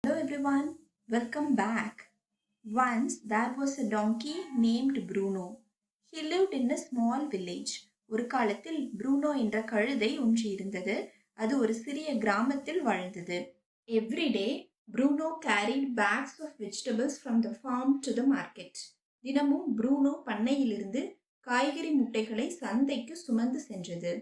Hello everyone, welcome back. Once there was a donkey named Bruno. He lived in a small village. ஒரு காலத்தில் Bruno என்ற கழுதை ஒன்று இருந்தது. அது ஒரு சிறிய கிராமத்தில் வாழ்ந்தது. Every day, Bruno carried bags of vegetables from the farm to the market. தினமும் ப்ரூனோ பண்ணையிலிருந்து காய்கறி முட்டைகளை சந்தைக்கு சுமந்து சென்றது.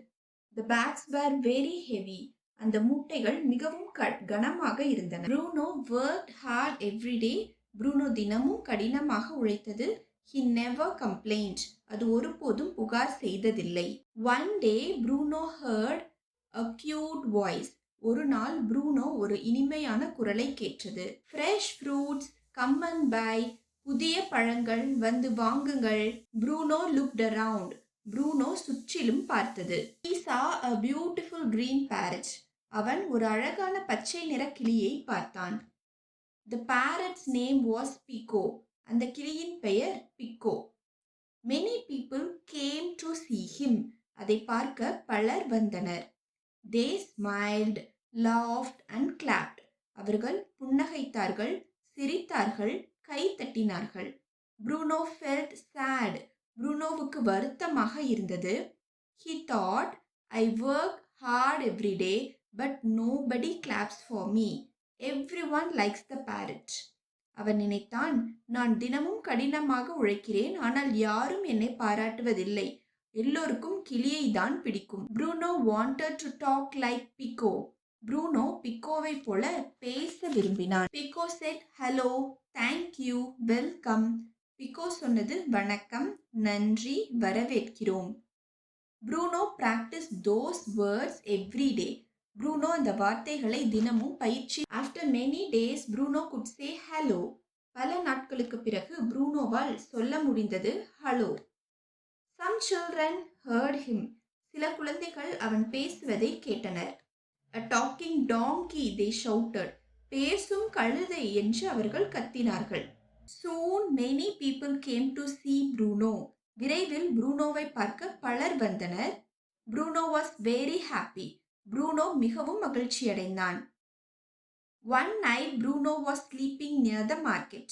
The bags were very heavy. அந்த மூட்டைகள் மிகவும் கனமாக இருந்தன. Bruno worked hard every day. Bruno தினமும் கடினமாக உழைத்தது. He never complained. அது ஒருபோதும் புகார் செய்ததில்லை. One day Bruno heard a cute voice. ஒரு நாள் ப்ரூனோ ஒரு இனிமையான குரலை கேட்டது. Fresh fruits, come and buy. புதிய பழங்கள் வந்து வாங்குங்கள். Bruno looked around. ப்ரூனோ சுற்றிலும் பார்த்தது. He saw a beautiful green parrot. அவன் ஒரு அழகான பச்சை நிற கிளியை பார்த்தான். The parrot's name was Pico. அந்த கிளியின் பெயர் pico. Many people came to see him. அதை பார்க்க பலர் வந்தனர். They smiled, laughed and clapped. அவர்கள் புன்னகைத்தார்கள், சிரித்தார்கள், கை தட்டினார்கள். Bruno felt sad. ப்ரூனோவுக்கு வருத்தமாக இருந்தது. He thought, I work hard every day, but nobody claps for me. Everyone likes the parrot. அவன் நினைத்தான், நான் தினமும் கடினமாக உழைக்கிறேன், ஆனால் யாரும் என்னை பாராட்டுவதில்லை. எல்லோருக்கும் கிளியை தான் பிடிக்கும். Bruno wanted to talk like Pico. Bruno பிக்கோவை போல பேச விரும்பினான். Pico said, hello, thank you, welcome. Pico சொன்னது வணக்கம், நன்றி, வரவேற்கிறோம். Bruno practiced those words every day. ப்ரூனோ அந்த வார்த்தைகளை தினமும் பயிற்சி. After many days, Bruno could say hello. பல நாட்களுக்கு பிறகு ப்ரூனோவால் சொல்ல முடிந்தது hello. Some children heard him. சில குழந்தைகள் அவன் பேசுவதை கேட்டனர். A talking donkey, they shouted. பேசும் கழுதை என்று அவர்கள் கத்தினார்கள். Soon many people came to see Bruno. விரைவில் ப்ரூனோவை பார்க்க பலர் வந்தனர். Bruno was very happy. Bruno மிகவும் மகிழ்ச்சியடைந்தான். One night Bruno was sleeping near the market.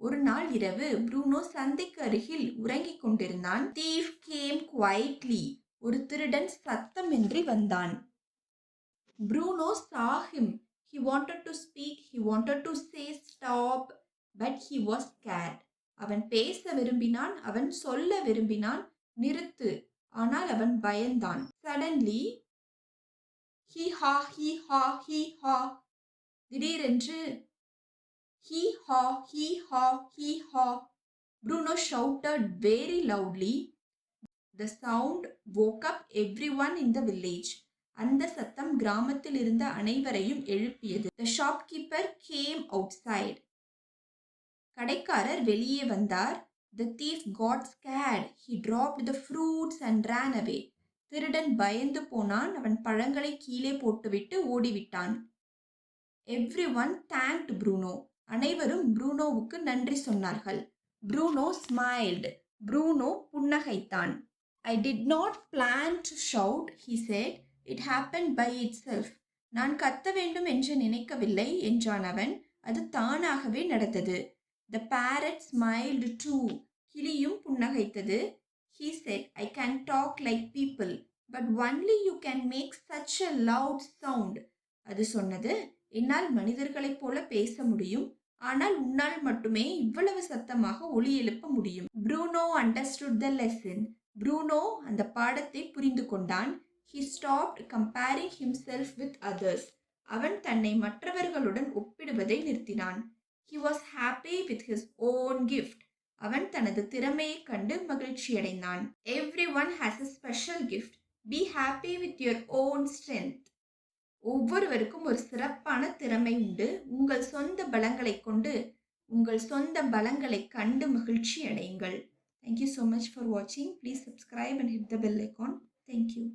ஒரு நாள் இரவு ப்ரூனோ சந்தைக்கு அருகில் உறங்கிக் கொண்டிருந்தான். Thief came quietly. ஒரு திருடன் சத்தமின்றி வந்தான். Bruno saw him. He wanted to speak. He wanted to say stop. But he was scared. அவன் பேச விரும்பினான், அவன் சொல்ல விரும்பினான், நிறுத்து, ஆனால் அவன் பயந்தான். Suddenly, he ha, he ha, he ha. திடீரென்று he ha, he ha, he ha. Bruno shouted very loudly. The sound woke up everyone in the village. அந்த சத்தம் கிராமத்தில் இருந்த அனைவரையும் எழுப்பியது. The shopkeeper came outside. கடைக்காரர் வெளியே வந்தார். The thief got scared. He dropped the fruits and ran away. திருடன் பயந்து போனான். அவன் பழங்களை கீழே போட்டுவிட்டு ஓடிவிட்டான். Everyone thanked Bruno. அனைவரும் ப்ரூனோவுக்கு நன்றி சொன்னார்கள். Bruno smiled. ப்ரூனோ புன்னகைத்தான். I did not plan to shout, he said. It happened by itself. நான் கத்த வேண்டும் என்று நினைக்கவில்லை என்றான் அவன். அது தானாகவே நடந்தது. The parrot smiled too. கிளியும் புன்னகைத்தது. He said, I can talk like people, but only you can make such a loud sound. அது சொன்னது, என்னால் மனிதர்களைப் போல பேச முடியும், ஆனால் உன்னால் மட்டுமே இவ்வளவு சத்தமாக ஒலி எழுப்ப முடியும். Bruno understood the lesson. Bruno அந்த பாடத்தை புரிந்து கொண்டான். He stopped comparing himself with others. அவன் தன்னை மற்றவர்களுடன் ஒப்பிடுவதை நிறுத்தினான். He was happy with his own gift. அவன் தனது திறமையை கண்டு மகிழ்ச்சியடைந்தான். Everyone has a special gift. Be happy with your own strength. ஒவ்வொருவருக்கும் ஒரு சிறப்பான திறமை உண்டு. உங்கள் சொந்த பலங்களை கொண்டு உங்கள் சொந்த பலங்களை கண்டு மகிழ்ச்சி அடையுங்கள். Thank you so much for watching. Please subscribe and hit the bell icon. Thank you.